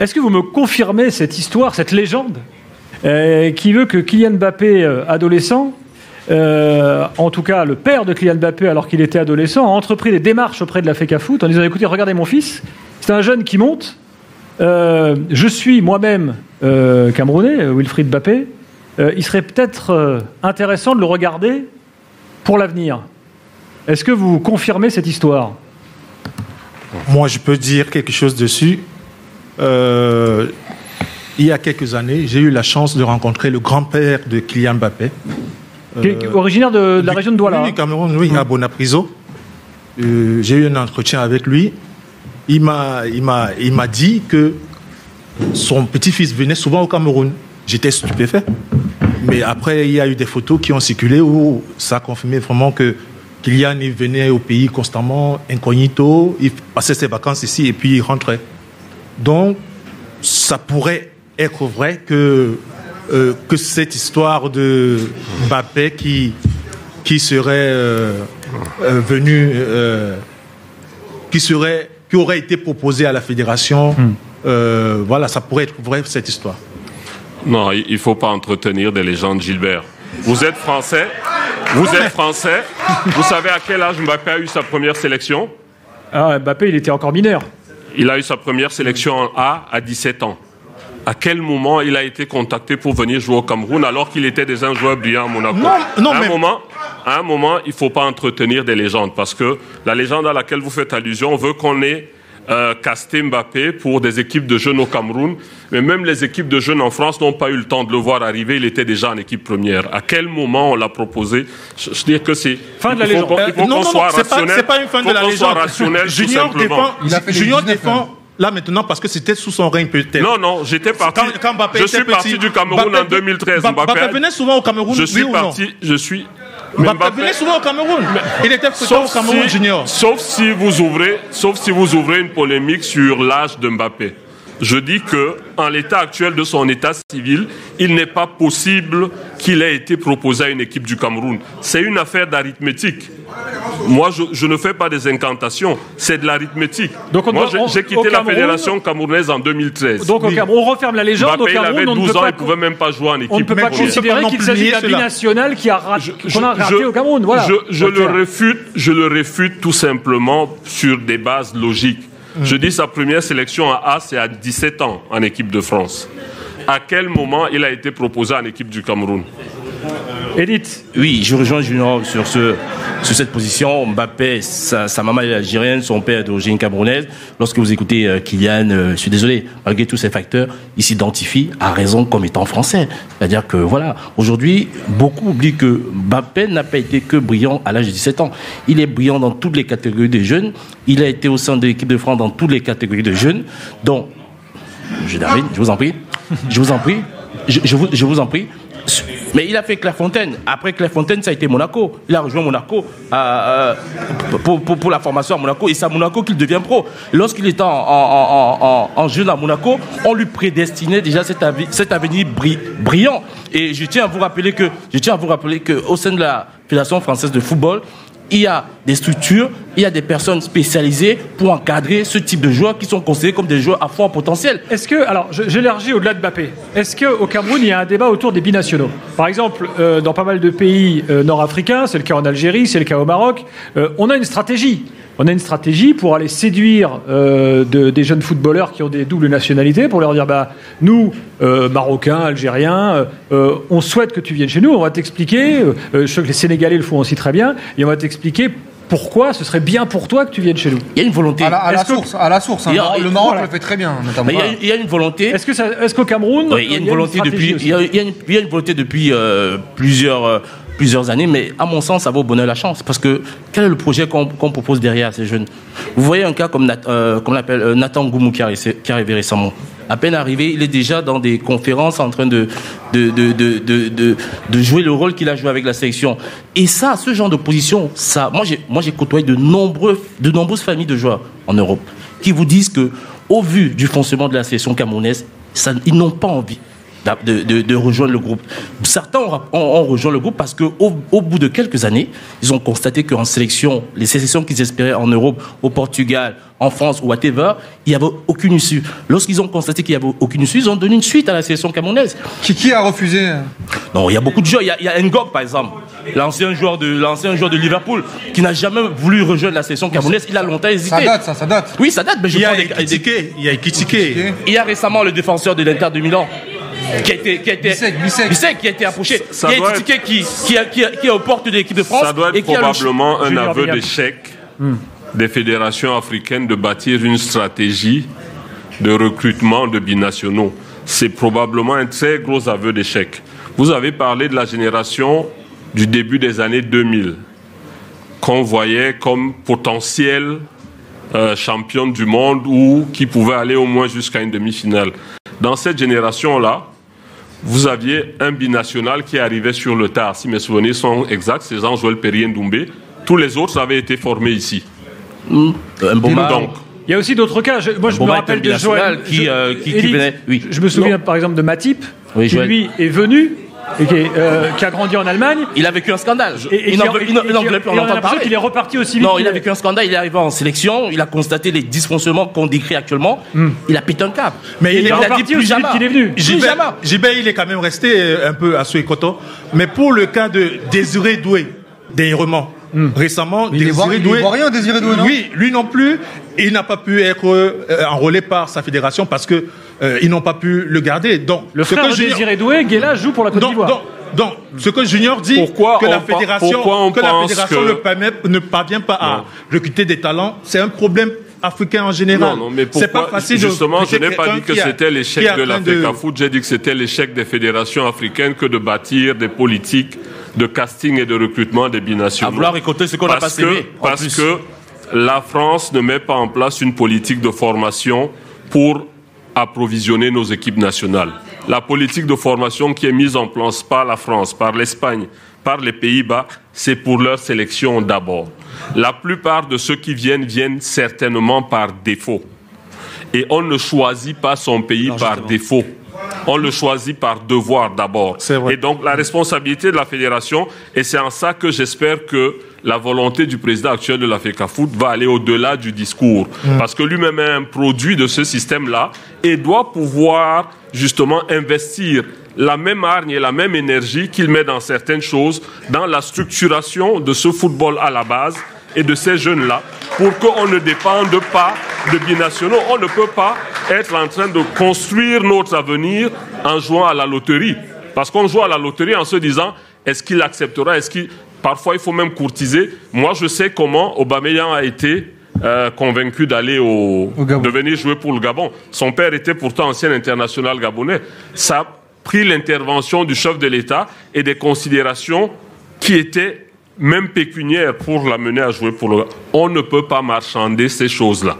Est-ce que vous me confirmez cette histoire, cette légende, qui veut que Kylian Mbappé, adolescent, en tout cas le père de Kylian Mbappé alors qu'il était adolescent, a entrepris des démarches auprès de la FECAFOOT en disant écoutez, regardez mon fils, c'est un jeune qui monte, je suis moi-même Camerounais, Wilfried Mbappé, il serait peut-être intéressant de le regarder pour l'avenir. Est-ce que vous confirmez cette histoire ? Moi, je peux dire quelque chose dessus. Il y a quelques années, j'ai eu la chance de rencontrer le grand-père de Kylian Mbappé. Originaire de la région de Douala. Oui, du Cameroun, oui, à Bonapriso. J'ai eu un entretien avec lui. Il m'a dit que son petit-fils venait souvent au Cameroun. J'étais stupéfait. Mais après, il y a eu des photos qui ont circulé où ça a confirmé vraiment que Kylian il venait au pays constamment, incognito, il passait ses vacances ici et puis il rentrait. Donc, ça pourrait être vrai que cette histoire de Mbappé qui serait venu, qui aurait été proposé à la fédération, voilà, ça pourrait être vrai cette histoire. Non, il ne faut pas entretenir des légendes, Gilbert. Vous êtes français, vous savez à quel âge Mbappé a eu sa première sélection? Mbappé, il était encore mineur. Il a eu sa première sélection en A à 17 ans. À quel moment il a été contacté pour venir jouer au Cameroun alors qu'il était déjà un joueur brillant à Monaco? À un moment, il ne faut pas entretenir des légendes parce que la légende à laquelle vous faites allusion veut qu'on ait casté Mbappé pour des équipes de jeunes au Cameroun, mais même les équipes de jeunes en France n'ont pas eu le temps de le voir arriver, il était déjà en équipe première. À quel moment on l'a proposé? Je dis que c'est... Fin de la légende. Il faut qu'on soit rationnel. C'est pas une fin de la légende. Junior défend là maintenant parce que c'était sous son règne peut-être. Non, j'étais parti. Je suis parti du Cameroun en 2013. Mbappé venait souvent au Cameroun. Mbappé venait souvent au Cameroun. Il était au Cameroun junior. Sauf si vous ouvrez une polémique sur l'âge de Mbappé. Je dis que, en l'état actuel de son état civil, il n'est pas possible qu'il ait été proposé à une équipe du Cameroun. C'est une affaire d'arithmétique. Moi, je ne fais pas des incantations, c'est de l'arithmétique. Moi, j'ai quitté la fédération camerounaise en 2013. Donc, on referme la légende. Mbappé, il avait 12 ans, il ne pouvait même pas jouer en équipe. On ne peut pas considérer qu'il s'agit d'un binational qu'on a raté au Cameroun. Voilà. Je le réfute tout simplement sur des bases logiques. Je dis sa première sélection en A, c'est à 17 ans en équipe de France. À quel moment il a été proposé en équipe du Cameroun? Edith. Oui, je rejoins Junior sur cette position. Mbappé, sa maman est algérienne, son père est d'origine camerounaise. Lorsque vous écoutez Kylian, je suis désolé, malgré tous ces facteurs, il s'identifie à raison comme étant français. C'est-à-dire que voilà, aujourd'hui, beaucoup oublient que Mbappé n'a pas été que brillant à l'âge de 17 ans. Il est brillant dans toutes les catégories de jeunes. Il a été au sein de l'équipe de France dans toutes les catégories de jeunes. Donc, je vous en prie. Je vous en prie. Mais il a fait Clairefontaine. Après Clairefontaine, ça a été Monaco. Il a rejoint Monaco pour la formation à Monaco. Et c'est à Monaco qu'il devient pro. Lorsqu'il était en jeune à Monaco, on lui prédestinait déjà cet avenir brillant. Et je tiens à vous rappeler que au sein de la Fédération française de football, il y a des structures, il y a des personnes spécialisées pour encadrer ce type de joueurs qui sont considérés comme des joueurs à fort potentiel. Est-ce que, alors j'élargis au-delà de Mbappé, est-ce qu'au Cameroun il y a un débat autour des binationaux? Par exemple, dans pas mal de pays nord-africains, c'est le cas en Algérie, c'est le cas au Maroc, on a une stratégie. On a une stratégie pour aller séduire des jeunes footballeurs qui ont des doubles nationalités, pour leur dire nous, Marocains, Algériens, on souhaite que tu viennes chez nous, on va t'expliquer, je sais que les Sénégalais le font aussi très bien, et on va t'expliquer pourquoi ce serait bien pour toi que tu viennes chez nous. Il y a une volonté. À la source. Le Maroc le fait très bien, notamment. Il y a une volonté. Est-ce qu'au Cameroun, il y a une volonté depuis plusieurs années, mais à mon sens, ça vaut bonheur la chance. Parce que quel est le projet qu'on propose derrière ces jeunes? Vous voyez un cas comme l'appelle Nathan Goumou qui est arrivé récemment. À peine arrivé, il est déjà dans des conférences en train de jouer le rôle qu'il a joué avec la sélection. Et ça, ce genre de position, moi j'ai côtoyé de nombreuses familles de joueurs en Europe qui vous disent que, au vu du fonctionnement de la sélection camerounaise, ils n'ont pas envie. de rejoindre le groupe. Certains ont rejoint le groupe parce qu'au bout de quelques années, ils ont constaté qu'en sélection, les sélections qu'ils espéraient en Europe, au Portugal, en France ou whatever, il n'y avait aucune issue. Lorsqu'ils ont constaté qu'il n'y avait aucune issue, ils ont donné une suite à la sélection camerounaise. Qui a refusé? Non, il y a beaucoup de joueurs. Il y a Ngok, par exemple, l'ancien joueur de Liverpool, qui n'a jamais voulu rejoindre la sélection camerounaise. Il a longtemps hésité. Ça date. Oui, ça date. Mais il y a Ekitike. Il y a récemment le défenseur de l'Inter de Milan. Qui a été approché. Il y a Ekitike qui est aux portes de l'équipe de France. Ça doit être probablement un aveu d'échec des fédérations africaines de bâtir une stratégie de recrutement de binationaux. C'est probablement un très gros aveu d'échec. Vous avez parlé de la génération du début des années 2000, qu'on voyait comme potentielle championne du monde ou qui pouvait aller au moins jusqu'à une demi-finale. Dans cette génération-là, vous aviez un binational qui arrivait sur le tard. Si mes souvenirs sont exacts, c'est Jean-Joël Perrien-Doumbé. Tous les autres avaient été formés ici. Donc, il y a aussi d'autres cas. Moi, je me rappelle de Joël qui venait. Oui. Je me souviens par exemple de Matip, qui lui est venu et qui a grandi en Allemagne. Il a vécu un scandale. Il est reparti aussi vite. Non, il a vécu un scandale. Il est arrivé en sélection. Il a constaté les dysfonctionnements qu'on décrit actuellement. Il a pété un câble. Mais il a dit plus jamais qu'il est venu. Gilbert, il est quand même resté un peu à Souékoto. Mais pour le cas de Désiré Doué, dernièrement, récemment, Désiré Doué. Il voit rien, Désiré Doué, non? Oui, lui non plus. Il n'a pas pu être enrôlé par sa fédération parce que ils n'ont pas pu le garder. Donc, le frère de Désiré Doué, Guéla, joue pour la Côte d'Ivoire. Donc, ce que Junior dit, que la fédération ne parvient pas à recruter des talents, c'est un problème africain en général. Non, mais c'est pas facile. Justement, je n'ai pas dit que c'était l'échec de l'Africafoot, j'ai dit que c'était l'échec des fédérations africaines que de bâtir des politiques de casting et de recrutement des binationaux. À vouloir récolter ce qu'on n'a pas sémé. Parce que la France ne met pas en place une politique de formation pour approvisionner nos équipes nationales. La politique de formation qui est mise en place par la France, par l'Espagne, par les Pays-Bas, c'est pour leur sélection d'abord. La plupart de ceux qui viennent certainement par défaut. Et on ne choisit pas son pays par défaut. On le choisit par devoir d'abord. Et donc la responsabilité de la fédération, et c'est en ça que j'espère que la volonté du président actuel de la FECAFOOT va aller au-delà du discours. Parce que lui-même est un produit de ce système-là et doit pouvoir justement investir la même hargne et la même énergie qu'il met dans certaines choses, dans la structuration de ce football à la base et de ces jeunes-là, pour qu'on ne dépende pas de binationaux. On ne peut pas être en train de construire notre avenir en jouant à la loterie. Parce qu'on joue à la loterie en se disant, est-ce qu'il acceptera, Parfois, il faut même courtiser. Moi, je sais comment Aubameyang a été convaincu d'aller de venir jouer pour le Gabon. Son père était pourtant ancien international gabonais. Ça a pris l'intervention du chef de l'État et des considérations qui étaient même pécuniaires pour l'amener à jouer pour le Gabon. On ne peut pas marchander ces choses-là.